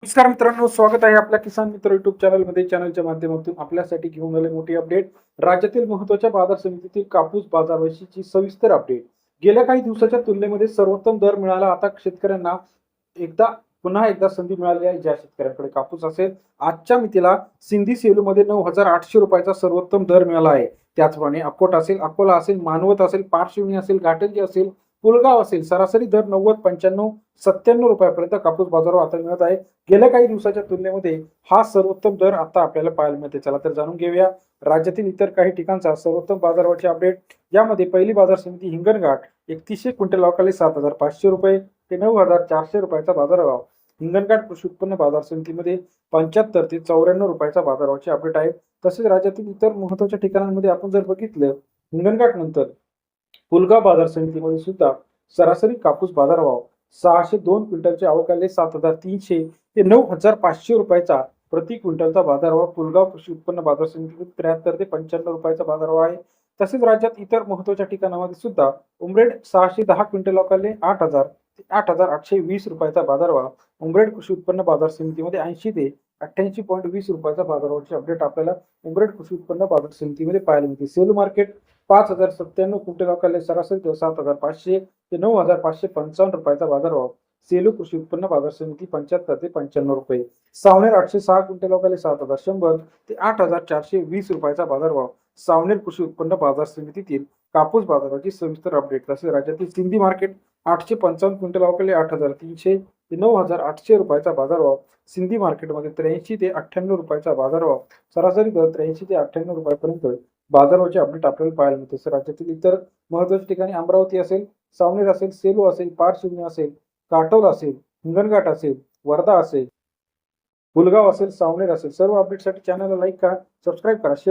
नमस्कार मित्रांनो, स्वागत आहे आपल्या किसान मित्र युट्यूब चॅनलमध्ये. चॅनलच्या माध्यमातून आपल्यासाठी घेऊन आले मोठी अपडेट. राज्यातील महत्त्वाच्या बाजार समितीतील कापूस बाजारपेठेची सविस्तर अपडेट. गेल्या काही दिवसाच्या तुलनेमध्ये सर्वोत्तम दर मिळाला. आता शेतकऱ्यांना एकदा पुन्हा एकदा संधी मिळाली आहे. ज्या शेतकऱ्यांकडे कापूस असेल, आजच्या मितीला सिंधी सेलूमध्ये 9,800 रुपयाचा सर्वोत्तम दर मिळाला आहे. त्याचप्रमाणे अकोट असेल, अकोला असेल, मानवत असेल, पारशिवनी असेल, घाटंजी असेल, पुलगाव असेल, सरासरी दर 90, 95, 97 रुपयापर्यंत कापूस बाजारावर आता मिळत आहे. गेल्या काही दिवसाच्या तुलनेमध्ये हा सर्वोत्तम दर आता आपल्याला पाहायला मिळते. चला तर जाणून घेऊया राज्यातील इतर काही ठिकाणचा सर्वोत्तम बाजारावरची अपडेट. यामध्ये पहिली बाजार समिती हिंगणघाट 3100 क्विंटल अवकाळी 7,500 रुपये ते 9,400 रुपयाचा बाजारभाव. हिंगणघाट कृषी उत्पन्न बाजार समितीमध्ये 75 ते 94 रुपयाचा बाजारभावाची अपडेट आहे. तसेच राज्यातील इतर महत्त्वाच्या ठिकाणांमध्ये आपण जर बघितलं, हिंगणघाट नंतर पुलगाव बाजार समितीमध्ये सुद्धा सरासरी कापूस बाजारभाव 602 क्विंटलचे अवकाळी 7,300 ते 9,500 रुपयाचा प्रति क्विंटलचा बाजारभाव पुलगाव कृषी उत्पन्न बाजार समितीमध्ये 73 ते 95 रुपयाचा बाजारभाव आहे. तसेच राज्यात इतर महत्त्वाच्या ठिकाणामध्ये सुद्धा उमरेड 610 क्विंटल अवकाळी 8,000 ते 8,820 रुपयाचा बाजारभाव. उमरेड कृषी उत्पन्न बाजार समितीमध्ये 80 ते 88.20 रुपयाचा बाजारभावाची अपडेट आपल्याला उमरेड कृषी उत्पन्न बाजार समितीमध्ये पाहायला मिळते. सेलू मार्केट 5,097 क्विंटल अवकाळी सरासरी 7,500 ते 9,555 रुपयाचा बाजारभाव. सेलू कृषी उत्पन्न बाजार समिती 75 ते 95 रुपये. सावनेर 806 क्विंटल अवकाळी 7,100 ते 8,420 रुपयाचा बाजारभाव. सावनेर कृषी उत्पन्न बाजार समितीतील कापूस बाजाराची सविस्तर अपडेट. तसेच राज्यातील सिंधी मार्केट 855 क्विंटल अवकाळी 8,300 ते 9,800 रुपयाचा बाजारभाव. सिंधी मार्केटमध्ये 83 ते 98 रुपयाचा बाजारभाव. सरासरी दर 83 ते 98 रुपयापर्यंत बाजारावरचे अपडेट आपल्याला पाहायला मिळते. तसं राज्यातील इतर महत्त्वाच्या ठिकाणी अमरावती असेल, सावनेर असेल, सेलू असेल, पारशिवनी असेल, काटोल असेल, हिंगणघाट असेल, वर्धा असेल, पुलगाव असेल, सावनेर असेल, सर्व अपडेटसाठी चॅनलला लाईक करा, सबस्क्राईब करा, शेअर